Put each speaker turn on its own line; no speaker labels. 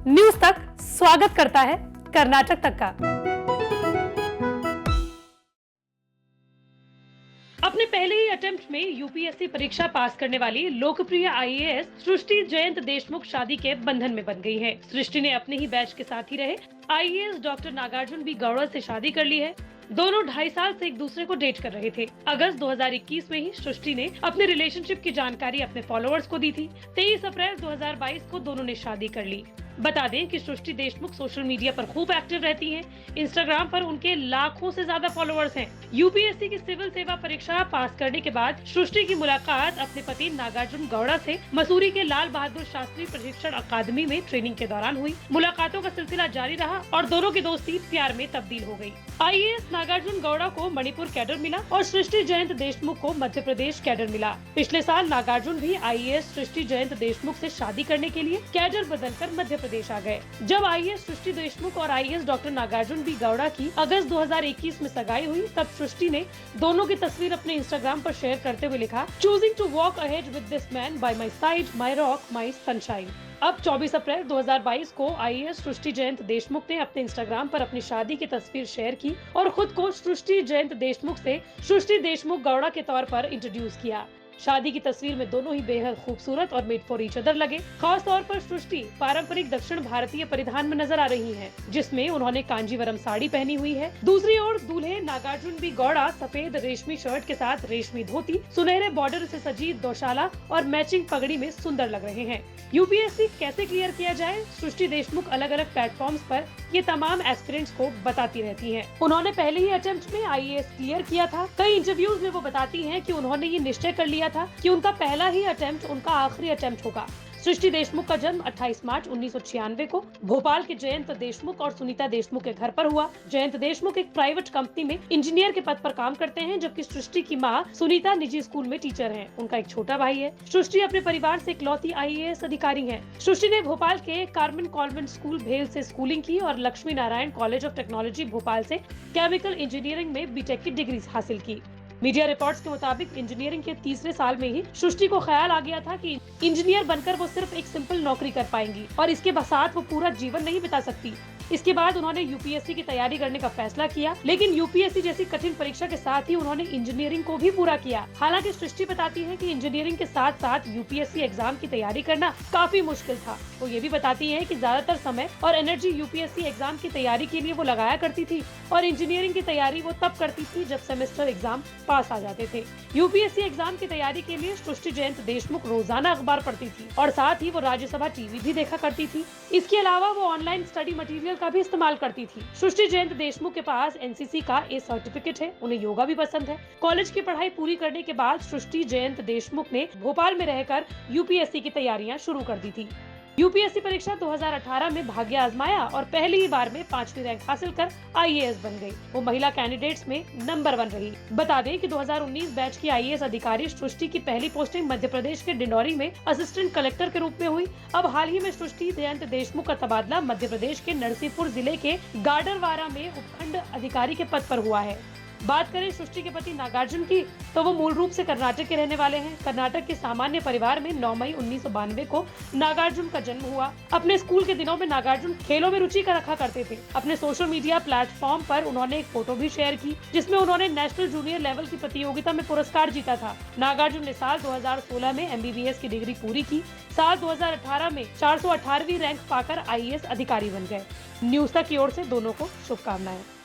News तक स्वागत करता है कर्नाटक तक का। अपने पहले ही अटेम्प्ट में यूपीएससी परीक्षा पास करने वाली लोकप्रिय आईएएस सृष्टि जयंत देशमुख शादी के बंधन में बंध गई है। सृष्टि ने अपने ही बैच के साथ ही रहे IAS doctor Nagarjun B Gowda से शादी कर ली है। दोनों 2.5 साल से एक दूसरे को डेट कर रहे थे। अगस्त 2021 में ही सृष्टि ने अपने रिलेशनशिप की जानकारी अपने फॉलोअर्स को दी थी। 23 अप्रैल 2022 को दोनों ने शादी कर ली। बता दें कि सृष्टि देशमुख सोशल मीडिया पर खूब एक्टिव रहती हैं। इंस्टाग्राम पर उनके लाखों से ज्यादा फॉलोअर्स हैं। यूपीएससी की सिविल सेवा परीक्षा पास करने के बाद सृष्टि की मुलाकात अपने पति नागार्जुन गौड़ा से मसूरी के लाल बहादुर शास्त्री प्रशिक्षण अकादमी में ट्रेनिंग के दौरान हुई। मुलाकातों का सिलसिला जारी रहा और दोनों की दोस्ती प्यार में तब्दील हो गई। आईएएस नागार्जुन गौड़ा को मणिपुर कैडर मिला और सृष्टि जयंत देशमुख को मध्य प्रदेश कैडर मिला। पिछले साल नागार्जुन भी आईएएस सृष्टि जयंत देशमुख से शादी करने के लिए कैडर बदलकर मध्य प्रदेश आ गए। जब आईएएस सृष्टि देशमुख और IAS doctor Nagarjun B Gowda की अगस्त 2021 में सगाई हुई, तब सृष्टि ने दोनों की तस्वीर अपने इंस्टाग्राम पर शेयर करते हुए लिखा, choosing to walk ahead with this man by my side, my rock, my sunshine. अब 24 अप्रैल 2022 को आईएएस सृष्टि जयंत देशमुख ने अपने इंस्टाग्राम पर अपनी शादी की तस्वीर शेयर की और खुद को सृष्टि जयंत देशमुख से सृष्टि देशमुख गौड़ा के तौर पर इंट्रोड्यूस किया। शादी की तस्वीर में दोनों ही बेहद खूबसूरत और मेड फॉर ईच अदर लगे। खास तौर पर सृष्टि पारंपरिक दक्षिण भारतीय परिधान में नजर आ रही हैं, जिसमें उन्होंने कांजीवरम साड़ी पहनी हुई है। दूसरी ओर दूल्हे नागार्जुन बी गौड़ा सफेद रेशमी शर्ट के साथ रेशमी धोती, सुनहरे बॉर्डर से सजी दोशाला और मैचिंग पगड़ी में सुंदर लग रहे हैं। यूपीएससी कैसे क्लियर किया जाए, सृष्टि देशमुख अलग अलग प्लेटफॉर्म्स पर ये तमाम एस्पिरेंट्स को बताती रहती हैं। उन्होंने पहले ही अटेम्प्ट में आईएएस क्लियर किया था। कई इंटरव्यूज में वो बताती हैं कि उन्होंने ये निश्चय कर लिया था कि उनका पहला ही अटेम्प्ट उनका आखिरी अटेम्प्ट होगा। सृष्टि देशमुख का जन्म 28 मार्च 1996 को भोपाल के जयंत देशमुख और सुनीता देशमुख के घर पर हुआ। जयंत देशमुख एक प्राइवेट कंपनी में इंजीनियर के पद पर काम करते हैं, जबकि सृष्टि की मां सुनीता निजी स्कूल में टीचर हैं। उनका एक छोटा भाई है। सृष्टि अपने परिवार से इकलौती आईएएस अधिकारी हैं। सृष्टि ने भोपाल के कार्मेन कॉन्वेंट स्कूल भेल से स्कूलिंग की और Lakshmi Narayan college of technology Bhopal से केमिकल इंजीनियरिंग में बीटेक की डिग्री हासिल की। मीडिया रिपोर्ट्स के मुताबिक इंजीनियरिंग के तीसरे साल में ही सृष्टि को ख्याल आ गया था कि इंजीनियर बनकर वो सिर्फ एक सिंपल नौकरी कर पाएंगी और इसके साथ वो पूरा जीवन नहीं बिता सकती। इसके बाद उन्होंने यूपीएससी की तैयारी करने का फैसला किया, लेकिन यूपीएससी जैसी कठिन परीक्षा के साथ ही उन्होंने इंजीनियरिंग को भी पूरा किया। हालांकि सृष्टि बताती है कि इंजीनियरिंग के साथ साथ यूपीएससी एग्जाम की तैयारी करना काफी मुश्किल था। वो ये भी बताती है कि ज्यादातर समय और एनर्जी यूपीएससी एग्जाम की तैयारी के लिए वो लगाया करती थी और इंजीनियरिंग की तैयारी वो तब करती थी जब सेमेस्टर एग्जाम पास आ जाते थे। यूपीएससी एग्जाम की तैयारी के लिए सृष्टि जयंत देशमुख रोजाना अखबार पढ़ती थी और साथ ही वो राज्यसभा टीवी भी देखा करती थी। इसके अलावा वो ऑनलाइन स्टडी मटेरियल का भी इस्तेमाल करती थी। सृष्टि जयंत देशमुख के पास एनसीसी का ए सर्टिफिकेट है। उन्हें योगा भी पसंद है। कॉलेज की पढ़ाई पूरी करने के बाद सृष्टि जयंत देशमुख ने भोपाल में रहकर यूपीएससी की तैयारियां शुरू कर दी थी। यूपीएससी परीक्षा 2018 में भाग्य आजमाया और पहली ही बार में 5वीं रैंक हासिल कर आईएएस बन गई। वो महिला कैंडिडेट्स में नंबर 1 रही। बता दें कि 2019 बैच की आईएएस अधिकारी सृष्टि की पहली पोस्टिंग मध्य प्रदेश के डिंडौरी में असिस्टेंट कलेक्टर के रूप में हुई। अब हाल ही में सृष्टि जयंत देशमुख का तबादला मध्य प्रदेश के नरसिंहपुर जिले के गाडरवारा में उपखंड अधिकारी के पद पर हुआ है। बात करें सृष्टि के पति नागार्जुन की, तो वो मूल रूप से कर्नाटक के रहने वाले हैं। कर्नाटक के सामान्य परिवार में 9 मई 1992 को नागार्जुन का जन्म हुआ। अपने स्कूल के दिनों में नागार्जुन खेलों में रुचि रखा करते थे। अपने सोशल मीडिया प्लेटफॉर्म पर उन्होंने एक फोटो भी शेयर की, जिसमें उन्होंने नेशनल जूनियर लेवल की प्रतियोगिता में पुरस्कार जीता था। नागार्जुन ने साल 2016 में एमबीबीएस की डिग्री पूरी की। साल 2018 में 418वीं रैंक पाकर आईएएस अधिकारी बन गए। न्यूज तक की ओर से दोनों को शुभकामनाएं।